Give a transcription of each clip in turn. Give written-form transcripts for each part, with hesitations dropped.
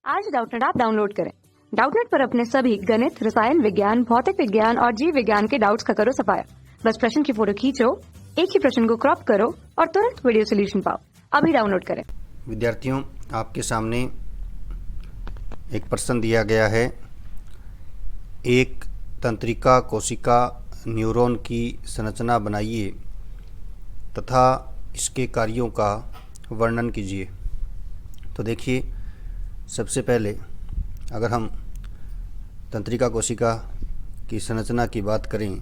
आज Doubtnut app download करें। Doubtnut पर अपने सभी गणित, रसायन विज्ञान, भौतिक विज्ञान और जीव विज्ञान के डाउट्स का करो सफाया। बस प्रश्न की फोटो खींचो, एक ही प्रश्न को क्रॉप करो और तुरंत वीडियो सोल्यूशन पाओ। अभी डाउनलोड करें। विद्यार्थियों, आपके सामने एक प्रश्न दिया गया है। एक तंत्रिका कोशिका न्यूरॉन की संरचना बनाइए तथा इसके कार्यों का वर्णन कीजिए। तो देखिए, सबसे पहले अगर हम तंत्रिका कोशिका की संरचना की बात करें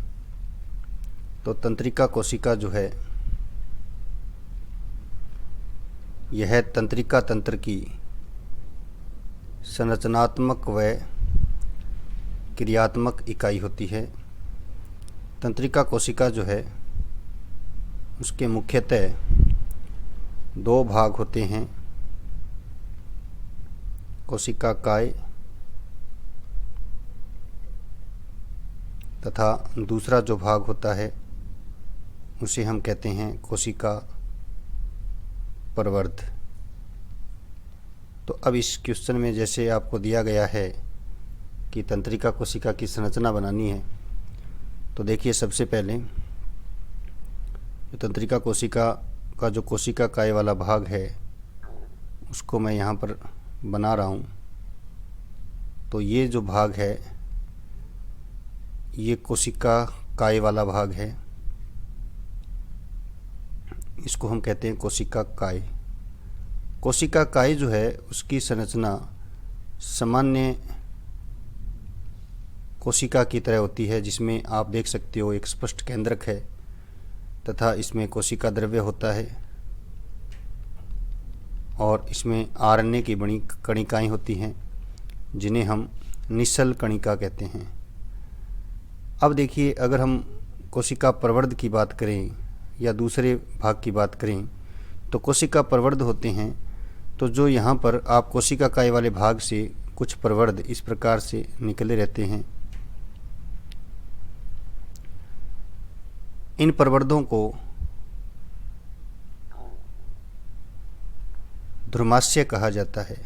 तो तंत्रिका कोशिका जो है यह तंत्रिका तंत्र की संरचनात्मक व क्रियात्मक इकाई होती है। तंत्रिका कोशिका जो है उसके मुख्यतः दो भाग होते हैं, कोशिका काय तथा दूसरा जो भाग होता है उसे हम कहते हैं कोशिका प्रवर्ध। तो अब इस क्वेश्चन में जैसे आपको दिया गया है कि तंत्रिका कोशिका की संरचना बनानी है, तो देखिए सबसे पहले तंत्रिका कोशिका का जो कोशिका काय वाला भाग है उसको मैं यहाँ पर बना रहा हूँ। तो ये जो भाग है ये कोशिका काय वाला भाग है, इसको हम कहते हैं कोशिका काय। कोशिका काय जो है उसकी संरचना सामान्य कोशिका की तरह होती है, जिसमें आप देख सकते हो एक स्पष्ट केंद्रक है तथा इसमें कोशिका द्रव्य होता है और इसमें आरएनए की बनी कणिकाएं होती हैं जिन्हें हम निश्चल कणिका कहते हैं। अब देखिए, अगर हम कोशिका प्रवर्ध की बात करें या दूसरे भाग की बात करें तो कोशिका प्रवर्ध होते हैं। तो जो यहाँ पर आप कोशिका काय वाले भाग से कुछ प्रवर्ध इस प्रकार से निकले रहते हैं, इन प्रवर्धों को ध्रुमाश्य कहा जाता है।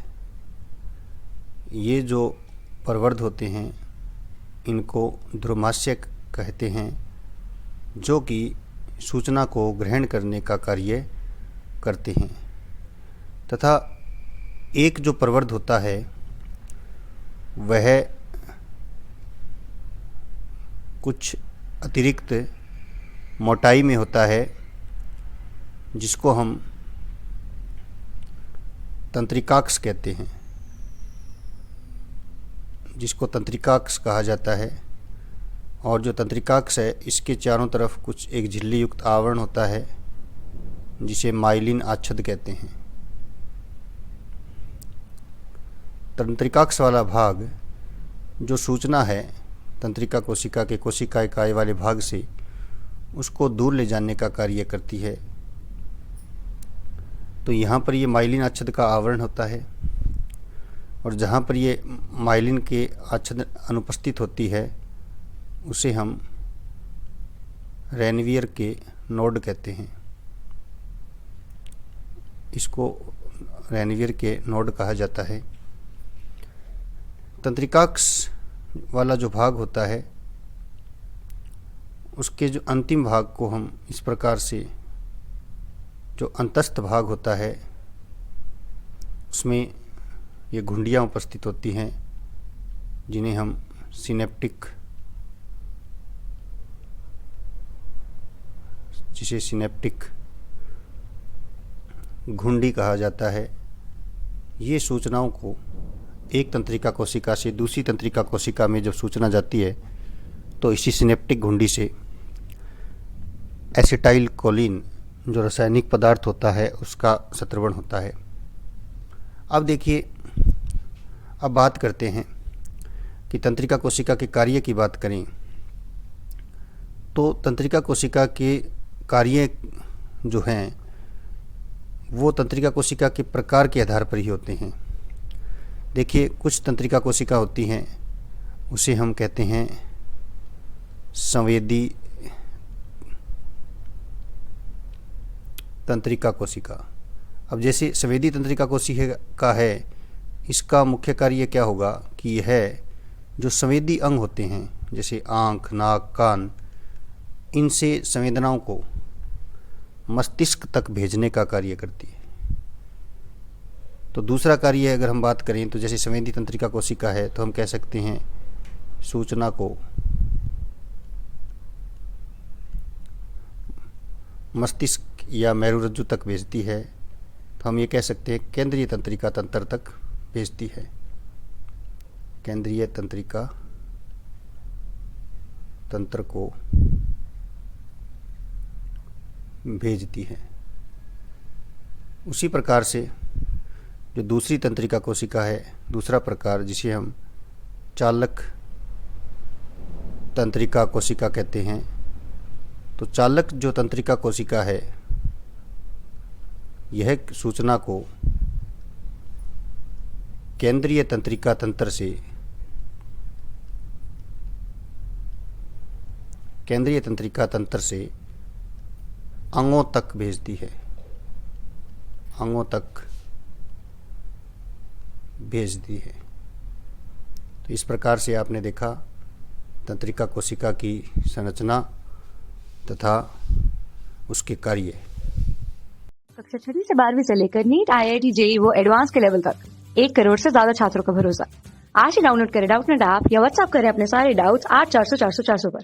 ये जो प्रवर्ध होते हैं इनको ध्रुमाश्य कहते हैं, जो कि सूचना को ग्रहण करने का कार्य करते हैं। तथा एक जो प्रवर्ध होता है वह कुछ अतिरिक्त मोटाई में होता है, जिसको हम तंत्रिकाक्ष कहते हैं, जिसको तंत्रिकाक्ष कहा जाता है। और जो तंत्रिकाक्ष है इसके चारों तरफ कुछ एक झिल्ली युक्त आवरण होता है जिसे माइलिन आच्छद कहते हैं। तंत्रिकाक्ष वाला भाग जो सूचना है तंत्रिका कोशिका के कोशिका काय वाले भाग से उसको दूर ले जाने का कार्य करती है। तो यहाँ पर ये माइलिन आच्छद का आवरण होता है और जहाँ पर ये माइलिन के आच्छद अनुपस्थित होती है उसे हम रेनवियर के नोड कहते हैं। इसको रेनवियर के नोड कहा जाता है। तंत्रिकाक्ष वाला जो भाग होता है उसके जो अंतिम भाग को हम इस प्रकार से, जो अंतस्थ भाग होता है उसमें ये घुंडियाँ उपस्थित होती हैं जिन्हें हम सिनेप्टिक घुंडी कहा जाता है। ये सूचनाओं को एक तंत्रिका कोशिका से दूसरी तंत्रिका कोशिका में जब सूचना जाती है तो इसी सिनेप्टिक घुंडी से एसिटाइल कोलिन जो रासायनिक पदार्थ होता है उसका संतरण होता है। अब देखिए, अब बात करते हैं कि तंत्रिका कोशिका के कार्य की बात करें तो तंत्रिका कोशिका के कार्य जो हैं वो तंत्रिका कोशिका के प्रकार के आधार पर ही होते हैं। देखिए, कुछ तंत्रिका कोशिका होती हैं उसे हम कहते हैं संवेदी तंत्रिका कोशिका। अब जैसे संवेदी तंत्रिका कोशिका है इसका मुख्य कार्य क्या होगा कि यह जो संवेदी अंग होते हैं जैसे आँख, नाक, कान, इनसे संवेदनाओं को मस्तिष्क तक भेजने का कार्य करती है। तो दूसरा कार्य अगर हम बात करें तो जैसे संवेदी तंत्रिका कोशिका है तो हम कह सकते हैं सूचना को मस्तिष्क या मेरुरज्जु तक भेजती है, तो हम ये कह सकते हैं केंद्रीय तंत्रिका तंत्र तक भेजती है। केंद्रीय तंत्रिका तंत्र को भेजती है। उसी प्रकार से जो दूसरी तंत्रिका कोशिका है, दूसरा प्रकार जिसे हम चालक तंत्रिका कोशिका कहते हैं, तो चालक जो तंत्रिका कोशिका है यह सूचना को केंद्रीय तंत्रिका तंत्र से अंगों तक भेजती है, अंगों तक भेजती है। तो इस प्रकार से आपने देखा तंत्रिका कोशिका की संरचना तथा उसके कार्य। कक्षा 6वीं से 12वीं से लेकर नीट, IIT, JEE वो एडवांस के लेवल तक 1 करोड़ से ज्यादा छात्रों का भरोसा। आज ही डाउनलोड करें डाउटनेट ऐप या व्हाट्सएप करें अपने सारे डाउट्स 8400 400 400 पर।